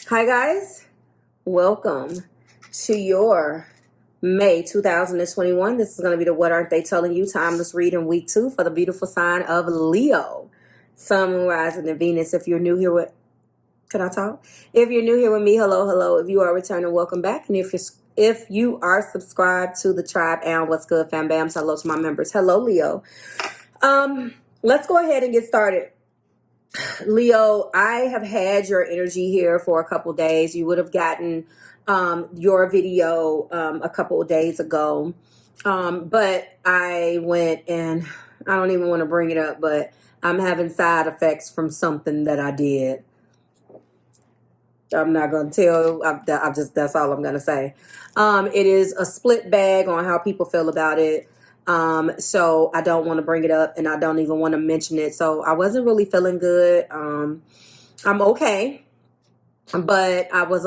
Hi guys, welcome to your May 2021. This is going to be the What Aren't They Telling You Timeless Reading Week 2 for the beautiful sign of Leo. Sun, Moon, Rising, and Venus. If you're new here with, can I talk? If you're new here with me, hello, hello. If you are returning, welcome back. And if you are subscribed to the tribe and what's good, fam bams, hello to my members. Hello, Leo. Let's go ahead and get started. Leo, I have had your energy here for a couple days. You would have gotten your video a couple of days ago. But I went and I don't even want to bring it up, but I'm having side effects from something that I did. I'm not going to tell. That's all I'm going to say. It is a split bag on how people feel about it. So I don't want to bring it up and I don't even want to mention it. So I wasn't really feeling good. I'm okay, but I was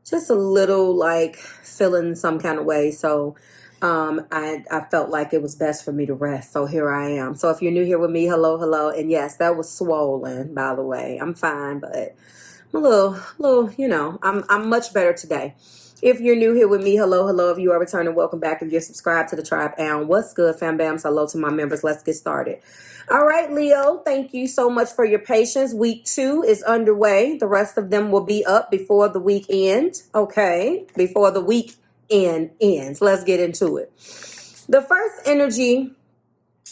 just a little like feeling some kind of way. So, I felt like it was best for me to rest. So here I am. So if you're new here with me, hello, hello. And yes, that was swollen, by the way. I'm fine, but I'm a little, I'm much better today. If you're new here with me, hello, hello. If you are returning, welcome back. If you're subscribed to the tribe, and what's good, fam bams, hello to my members. Let's get started. All right, Leo, thank you so much for your patience. Week 2 is underway. The rest of them will be up before the weekend. Okay, before the weekend ends. Let's get into it. The first energy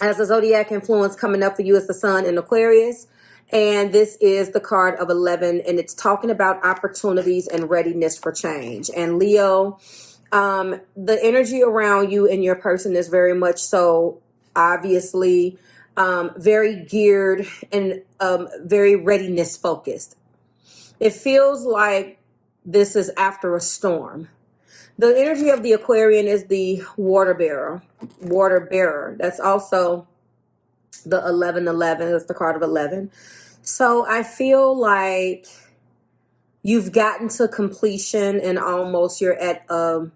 as a zodiac influence coming up for you is the sun in Aquarius. And this is the card of 11, and it's talking about opportunities and readiness for change. And Leo, the energy around you and your person is very much so obviously very geared and very readiness focused. It feels like this is after a storm. The energy of the Aquarian is the water bearer. That's also the 1111. That's the card of 11. So I feel like you've gotten to completion and almost you're at, I'm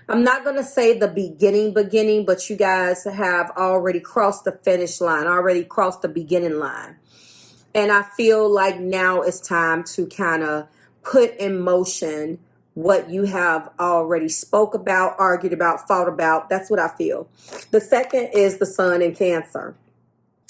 not going to say the beginning, but you guys have already crossed the finish line, already crossed the beginning line. And I feel like now it's time to kind of put in motion what you have already spoke about, argued about, fought about. That's what I feel. The second is the sun in Cancer.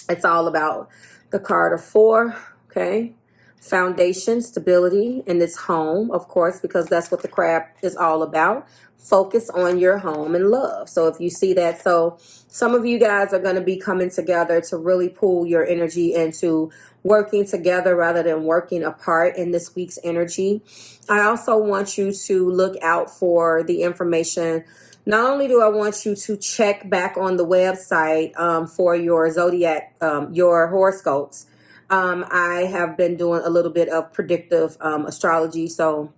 It's all about the card of 4, okay? Foundation, stability, and it's home, of course, because that's what the crab is all about. Focus on your home and love. So if you see that, so some of you guys are going to be coming together to really pull your energy into working together rather than working apart in this week's energy. I also want you to look out for the information. Not only do I want you to check back on the website for your zodiac, your horoscopes. I have been doing a little bit of predictive astrology, so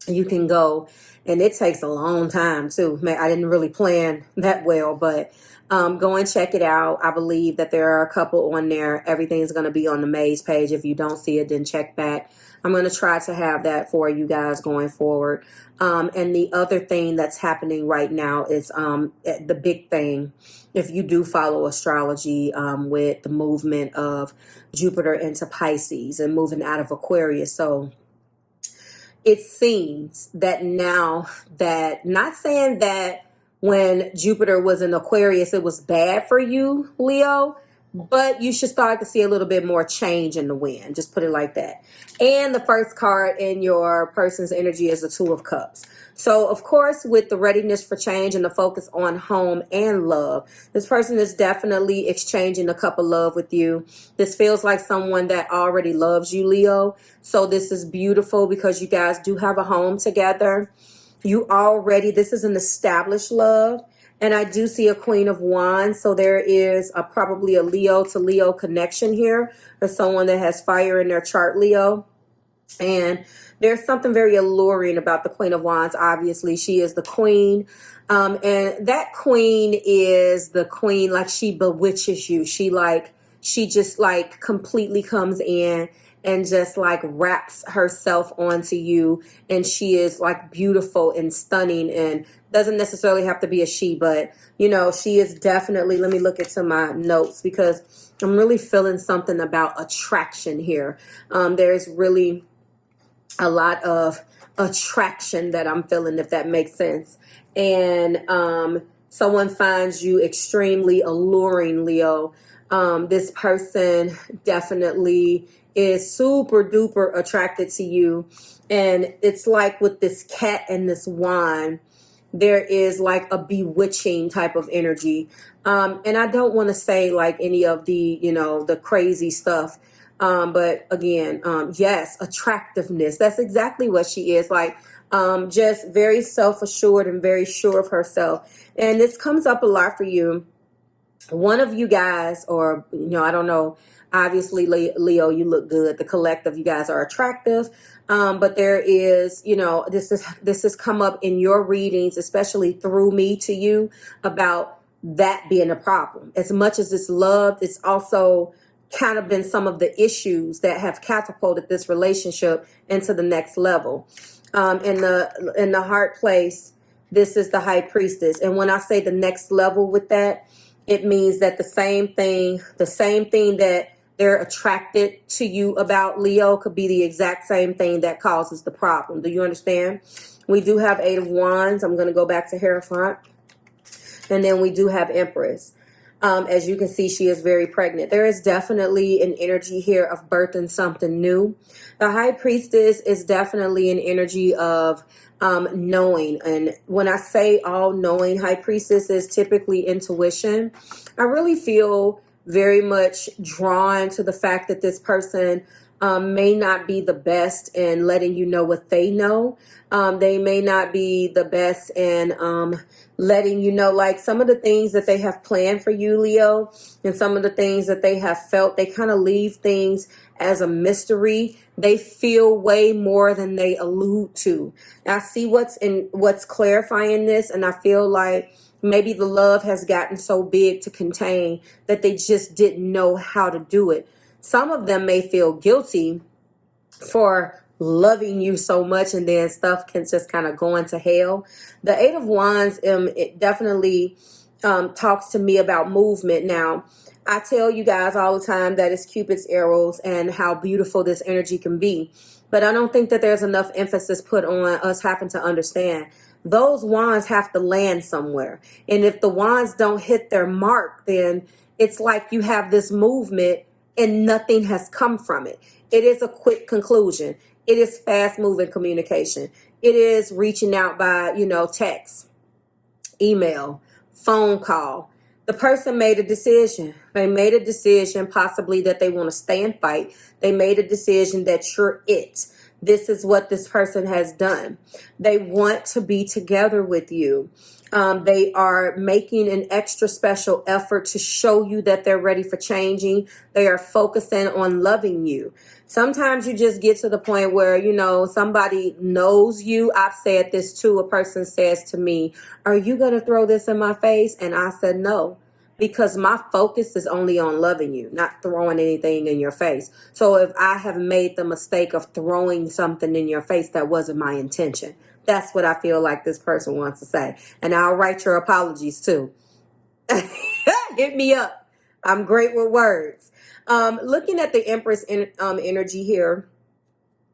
you can go, and it takes a long time too. I didn't really plan that well, but go and check it out. I believe that there are a couple on there. Everything's going to be on the Maze page. If you don't see it, then check back. I'm going to try to have that for you guys going forward. And the other thing that's happening right now is the big thing, if you do follow astrology, with the movement of Jupiter into Pisces and moving out of Aquarius. So it seems that now that, not saying that when Jupiter was in Aquarius, it was bad for you, Leo, but you should start to see a little bit more change in the wind. Just put it like that. And the first card in your person's energy is the 2 of Cups. So, of course, with the readiness for change and the focus on home and love, this person is definitely exchanging a cup of love with you. This feels like someone that already loves you, Leo. So this is beautiful because you guys do have a home together. This is an established love. And I do see a Queen of Wands. So there is probably a Leo to Leo connection here. Or someone that has fire in their chart, Leo. And there's something very alluring about the Queen of Wands. Obviously, she is the queen. And that queen is the queen, like she bewitches you. She just like completely comes in and just like wraps herself onto you. And she is like beautiful and stunning, and doesn't necessarily have to be a she, but she is definitely, let me look into my notes because I'm really feeling something about attraction here. There's really a lot of attraction that I'm feeling, if that makes sense. And someone finds you extremely alluring, Leo. This person definitely is super duper attracted to you. And it's like with this cat and this wand, there is like a bewitching type of energy. And I don't want to say like any of the, the crazy stuff. But again, yes, attractiveness. That's exactly what she is. Like, just very self-assured and very sure of herself. And this comes up a lot for you. One of you guys, or, I don't know, obviously, Leo, you look good. The collective, you guys are attractive. But there is, this has come up in your readings, especially through me to you, about that being a problem. As much as it's loved, it's also kind of been some of the issues that have catapulted this relationship into the next level. In the heart place, this is the High Priestess. And when I say the next level with that, it means that the same thing that they're attracted to you about, Leo, could be the exact same thing that causes the problem. Do you understand? We do have Eight of Wands. I'm going to go back to Hierophant. And then we do have Empress. As you can see, she is very pregnant. There is definitely an energy here of birthing something new. The High Priestess is definitely an energy of knowing. And when I say all knowing, High Priestess is typically intuition. I really feel very much drawn to the fact that this person may not be the best in letting you know what they know. They may not be the best in letting you know, like, some of the things that they have planned for you, Leo, and some of the things that they have felt. They kind of leave things as a mystery. They feel way more than they allude to. I see what's clarifying this, and I feel like maybe the love has gotten so big to contain that they just didn't know how to do it. Some of them may feel guilty for loving you so much, and then stuff can just kind of go into hell. The Eight of Wands, it definitely talks to me about movement. Now, I tell you guys all the time that it's Cupid's arrows and how beautiful this energy can be. But I don't think that there's enough emphasis put on us having to understand those wands have to land somewhere. And if the wands don't hit their mark, then it's like you have this movement and nothing has come from it. It is a quick conclusion. It is fast moving communication. It is reaching out by, text, email, phone call. The person made a decision. They made a decision possibly that they want to stay and fight. They made a decision that you're it. This is what this person has done. They want to be together with you. They are making an extra special effort to show you that they're ready for changing. They are focusing on loving you. Sometimes you just get to the point where, somebody knows you. I've said this too. A person says to me, "Are you going to throw this in my face?" And I said, "No, because my focus is only on loving you, not throwing anything in your face." So if I have made the mistake of throwing something in your face, that wasn't my intention. That's what I feel like this person wants to say. And I'll write your apologies too. Hit me up. I'm great with words. Looking at the Empress energy here,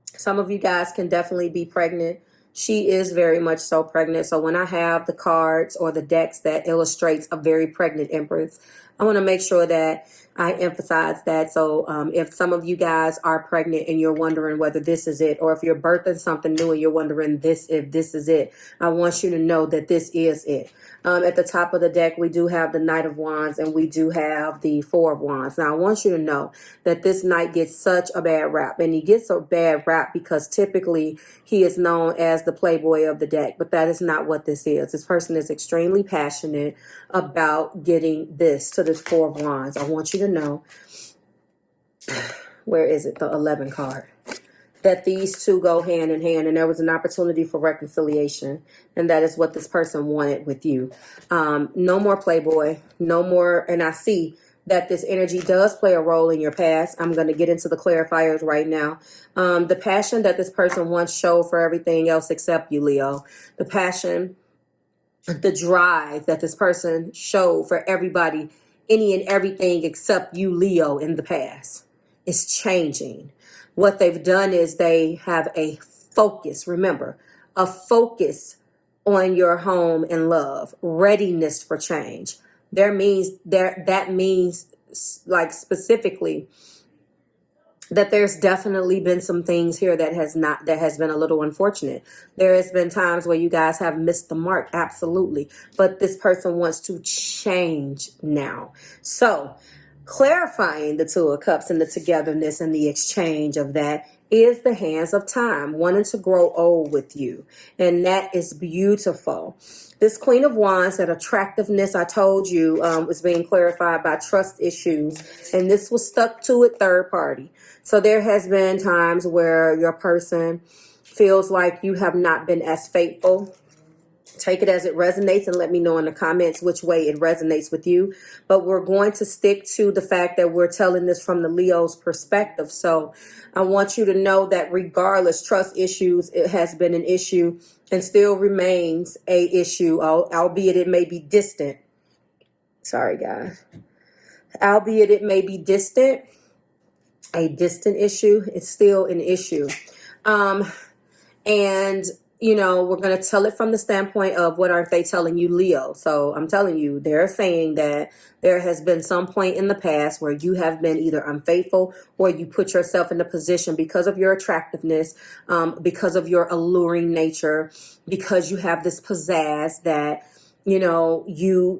some of you guys can definitely be pregnant. She is very much so pregnant. So when I have the cards or the decks that illustrates a very pregnant Empress, I want to make sure that I emphasize that. So if some of you guys are pregnant and you're wondering whether this is it, or if you're birthing something new and you're wondering if this is it, I want you to know that this is it. At the top of the deck, we do have the Knight of Wands and we do have the Four of Wands. Now, I want you to know that this Knight gets such a bad rap, and he gets a bad rap because typically he is known as the playboy of the deck, but that is not what this is. This person is extremely passionate about getting this to this Four of Wands. I want you to know, where is it? The 11 card. That these two go hand in hand, and there was an opportunity for reconciliation, and that is what this person wanted with you. No more playboy, no more. And I see that this energy does play a role in your past. I'm going to get into the clarifiers right now. The passion that this person once showed for everything else except you, Leo. The passion, the drive that this person showed for everybody, any and everything except you, Leo, in the past, is changing. What they've done is they have a focus. Remember, a focus on your home and love, readiness for change. That means like specifically that there's definitely been some things here that has been a little unfortunate. There has been times where you guys have missed the mark, absolutely. But this person wants to change now. So clarifying the Two of Cups and the togetherness and the exchange of that is the hands of time, wanting to grow old with you. And that is beautiful. This Queen of Wands, that attractiveness I told you was being clarified by trust issues. And this was stuck to a third party. So there has been times where your person feels like you have not been as faithful. Take it as it resonates and let me know in the comments which way it resonates with you. But we're going to stick to the fact that we're telling this from the Leo's perspective. So I want you to know that regardless, trust issues, it has been an issue and still remains a issue, albeit it may be distant. Sorry, guys. Albeit it may be distant, a distant issue, it's still an issue. And you know, we're going to tell it from the standpoint of what aren't they telling you, Leo? So I'm telling you, they're saying that there has been some point in the past where you have been either unfaithful or you put yourself in a position because of your attractiveness, because of your alluring nature, because you have this pizzazz that, you know,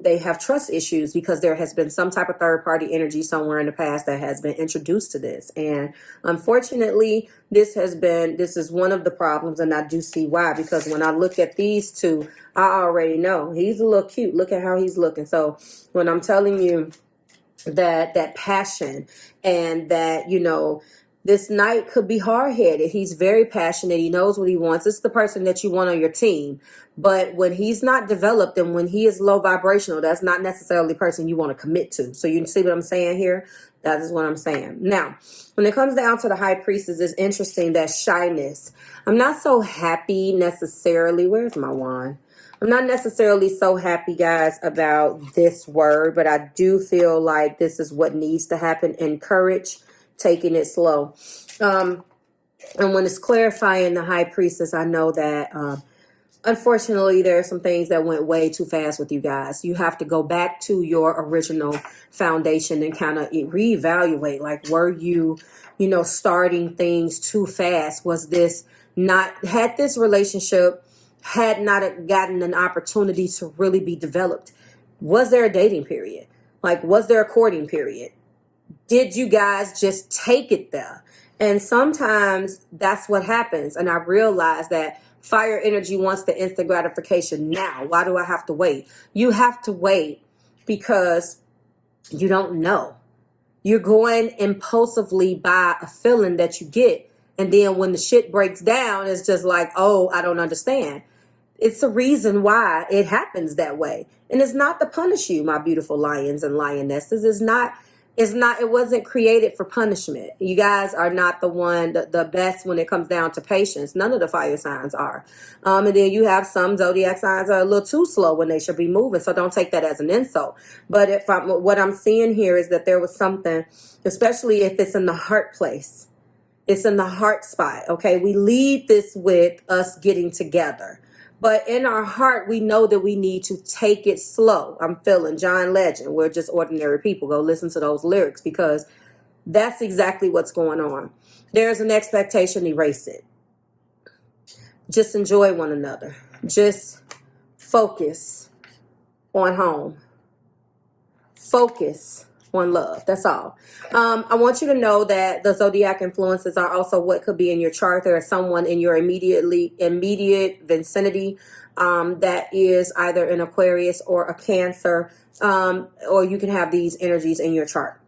they have trust issues because there has been some type of third party energy somewhere in the past that has been introduced to this. And unfortunately, this is one of the problems. And I do see why, because when I look at these two, I already know he's a little cute. Look at how he's looking. So when I'm telling you that passion and that, you know, this knight could be hard-headed. He's very passionate. He knows what he wants. It's the person that you want on your team. But when he's not developed and when he is low vibrational, that's not necessarily the person you want to commit to. So you see what I'm saying here? That is what I'm saying. Now, when it comes down to the High Priestess, it's interesting that shyness. I'm not so happy necessarily. Where's my wand? I'm not necessarily so happy, guys, about this word, but I do feel like this is what needs to happen. Encourage taking it slow. And when it's clarifying the High Priestess, I know that unfortunately there are some things that went way too fast with you guys. You have to go back to your original foundation and kind of reevaluate. Like, were you starting things too fast? Was this had this relationship had not gotten an opportunity to really be developed? Was there a dating period? Like, was there a courting period? Did you guys just take it there? And sometimes that's what happens. And I realize that fire energy wants the instant gratification now. Why do I have to wait? You have to wait because you don't know. You're going impulsively by a feeling that you get. And then when the shit breaks down, it's just like, oh, I don't understand. It's a reason why it happens that way. And it's not to punish you, my beautiful lions and lionesses. It wasn't created for punishment. You guys are not the best when it comes down to patience. None of the fire signs are. And then you have some zodiac signs are a little too slow when they should be moving. So don't take that as an insult. But what I'm seeing here is that there was something, especially if it's in the heart place. It's in the heart spot. Okay. We lead this with us getting together. But in our heart, we know that we need to take it slow. I'm feeling John Legend. We're just ordinary people. Go listen to those lyrics because that's exactly what's going on. There's an expectation, erase it. Just enjoy one another. Just focus on home. Focus on love. That's all. I want you to know that the zodiac influences are also what could be in your chart. There is someone in your immediate vicinity that is either an Aquarius or a Cancer, or you can have these energies in your chart.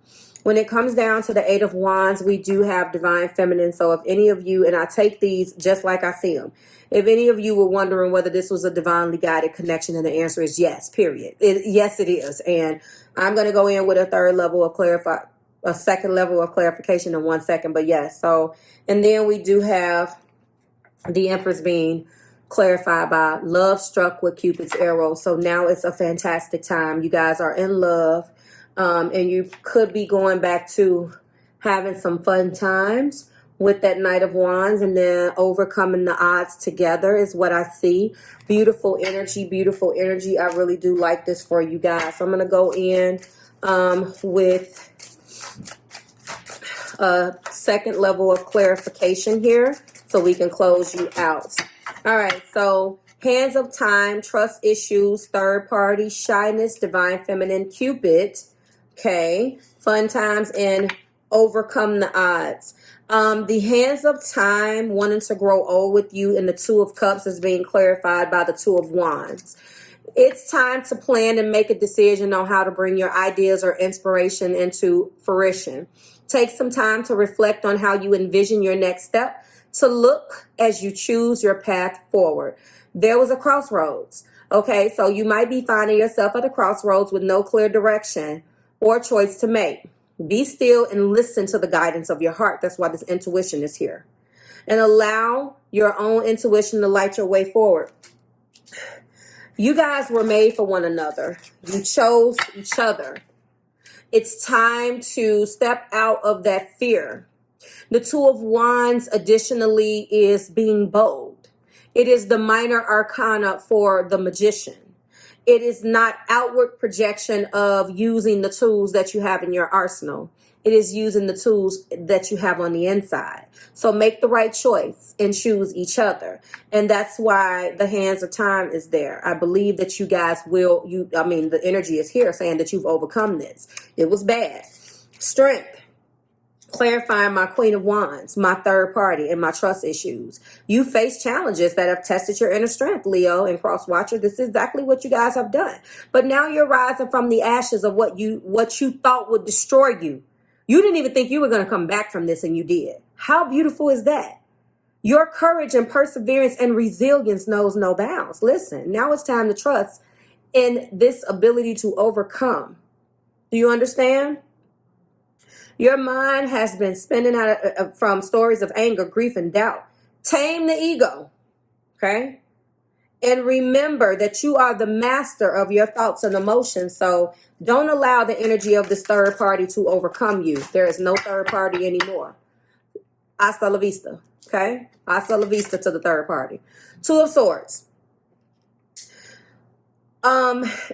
When it comes down to the Eight of Wands, we do have Divine Feminine. So if any of you, and I take these just like I see them, if any of you were wondering whether this was a divinely guided connection, then the answer is yes, period. Yes, it is. And I'm going to go in with a second level of clarification in 1 second. But yes, so, and then we do have the Empress being clarified by love struck with Cupid's arrow. So now it's a fantastic time. You guys are in love. And you could be going back to having some fun times with that Knight of Wands, and then overcoming the odds together is what I see. Beautiful energy, beautiful energy. I really do like this for you guys. So I'm going to go in with a second level of clarification here so we can close you out. All right, so hands of time, trust issues, third party, shyness, divine feminine, Cupid, okay, fun times, and overcome the odds. The hands of time, wanting to grow old with you, and the Two of Cups is being clarified by the Two of Wands. It's time to plan and make a decision on how to bring your ideas or inspiration into fruition. Take some time to reflect on how you envision your next step, to look as you choose your path forward. There was a crossroads. Okay, so you might be finding yourself at a crossroads with no clear direction or choice to make. Be still and listen to the guidance of your heart. That's why this intuition is here. And allow your own intuition to light your way forward. You guys were made for one another. You chose each other. It's time to step out of that fear. The Two of Wands, additionally, is being bold. It is the minor arcana for the magician. It is not outward projection of using the tools that you have in your arsenal. It is using the tools that you have on the inside. So make the right choice and choose each other. And that's why the hands of time is there. I believe that you guys will, the energy is here saying that you've overcome this. It was bad. Strength. Clarifying my Queen of Wands, my third party, and my trust issues. You face challenges that have tested your inner strength, Leo and Cross Watcher. This is exactly what you guys have done. But now you're rising from the ashes of what you thought would destroy you. You didn't even think you were going to come back from this, and you did. How beautiful is that? Your courage and perseverance and resilience knows no bounds. Listen, now it's time to trust in this ability to overcome. Do you understand? Your mind has been spinning out from stories of anger, grief, and doubt. Tame the ego, okay? And remember that you are the master of your thoughts and emotions. So don't allow the energy of this third party to overcome you. There is no third party anymore. Hasta la vista, okay? Hasta la vista to the third party. Two of Swords.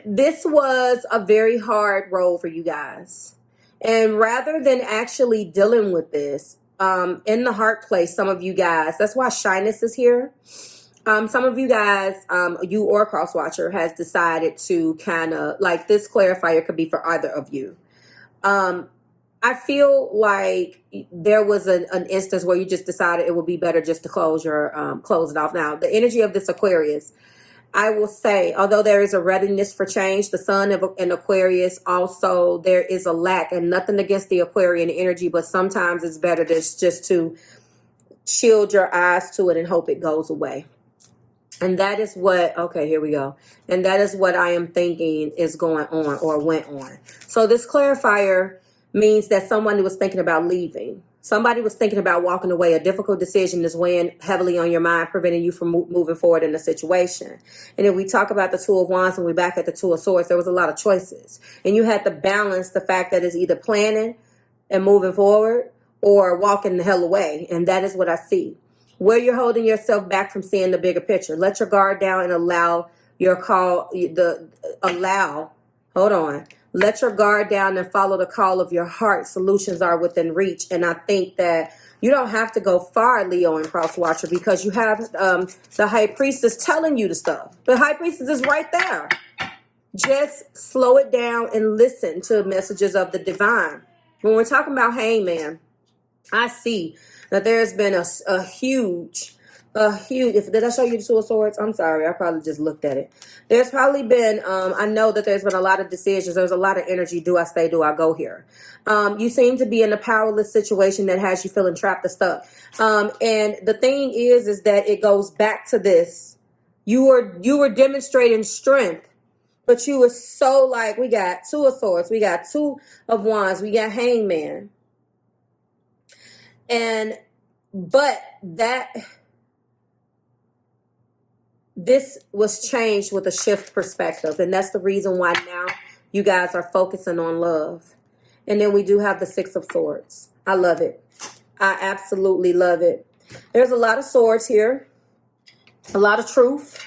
This was a very hard road for you guys. And rather than actually dealing with this, in the heart place, some of you guys, that's why shyness is here. Some of you guys, you or Cross Watcher, has decided to kind of, like, this clarifier could be for either of you. I feel like there was an instance where you just decided it would be better just to close it off. Now, the energy of this Aquarius, I will say, although there is a readiness for change, the sun in Aquarius, also there is a lack, and nothing against the Aquarian energy, but sometimes it's better just to shield your eyes to it and hope it goes away. And that is what, okay, here we go. And that is what I am thinking is going on or went on. So this clarifier means that someone was thinking about leaving. Somebody was thinking about walking away. A difficult decision is weighing heavily on your mind, preventing you from moving forward in the situation. And if we talk about the Two of Wands and we're back at the Two of Swords, there was a lot of choices. And you had to balance the fact that it's either planning and moving forward or walking the hell away. And that is what I see. Where you're holding yourself back from seeing the bigger picture. Let your guard down and let your guard down and follow the call of your heart. Solutions are within reach. And I think that you don't have to go far, Leo and Cross Watcher, because you have the High Priestess telling you the stuff. The High Priestess is right there. Just slow it down and listen to messages of the divine. When we're talking about Hangman, I see that there's been a huge, did I show you the Two of Swords? I'm sorry, I probably just looked at it. There's probably been, I know that there's been a lot of decisions. There's a lot of energy. Do I stay? Do I go here? You seem to be in a powerless situation that has you feeling trapped or stuck. And the thing is that it goes back to this. You were demonstrating strength, but you were so like, we got Two of Swords, we got Two of Wands, we got Hangman. But this was changed with a shift perspective. And that's the reason why now you guys are focusing on love. And then we do have the Six of Swords. I love it. I absolutely love it. There's a lot of swords here, a lot of truth,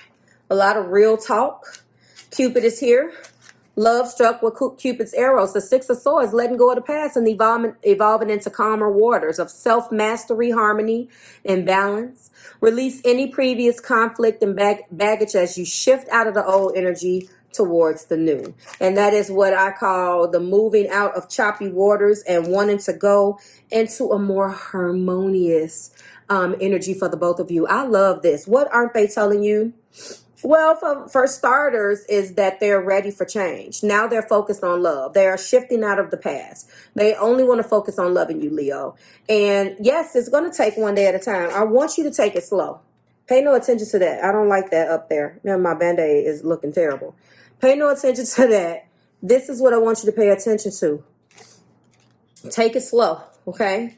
a lot of real talk. Cupid is here. Love struck with Cupid's arrows. The Six of Swords, letting go of the past and evolving into calmer waters of self-mastery, harmony, and balance. Release any previous conflict and baggage as you shift out of the old energy towards the new. And that is what I call the moving out of choppy waters and wanting to go into a more harmonious energy for the both of you. I love this. What aren't they telling you? Well, for starters, is that they're ready for change. Now they're focused on love. They are shifting out of the past. They only want to focus on loving you, Leo. And yes, it's going to take one day at a time. I want you to take it slow. Pay no attention to that. I don't like that up there. Now my Band-Aid is looking terrible. Pay no attention to that. This is what I want you to pay attention to. Take it slow, okay?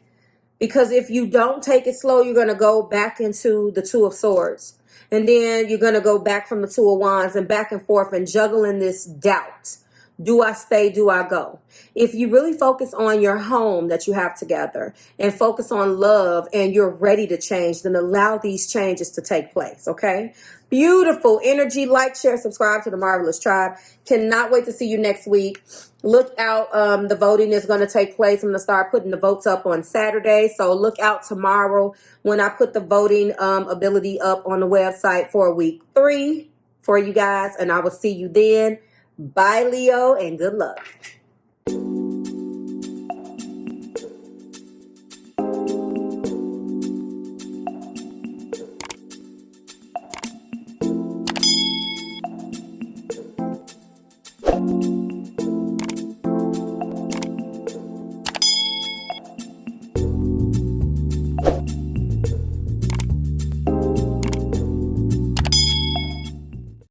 Because if you don't take it slow, you're going to go back into the Two of Swords. And then you're going to go back from the Two of Wands and back and forth and juggling this doubt. Do I stay? Do I go? If you really focus on your home that you have together and focus on love and you're ready to change, then allow these changes to take place, okay? Beautiful energy. Like, share, subscribe to the Marvelous Tribe. Cannot wait to see you next week. Look out. The voting is going to take place. I'm going to start putting the votes up on Saturday. So look out tomorrow when I put the voting ability up on the website for week 3 for you guys. And I will see you then. Bye, Leo, and good luck.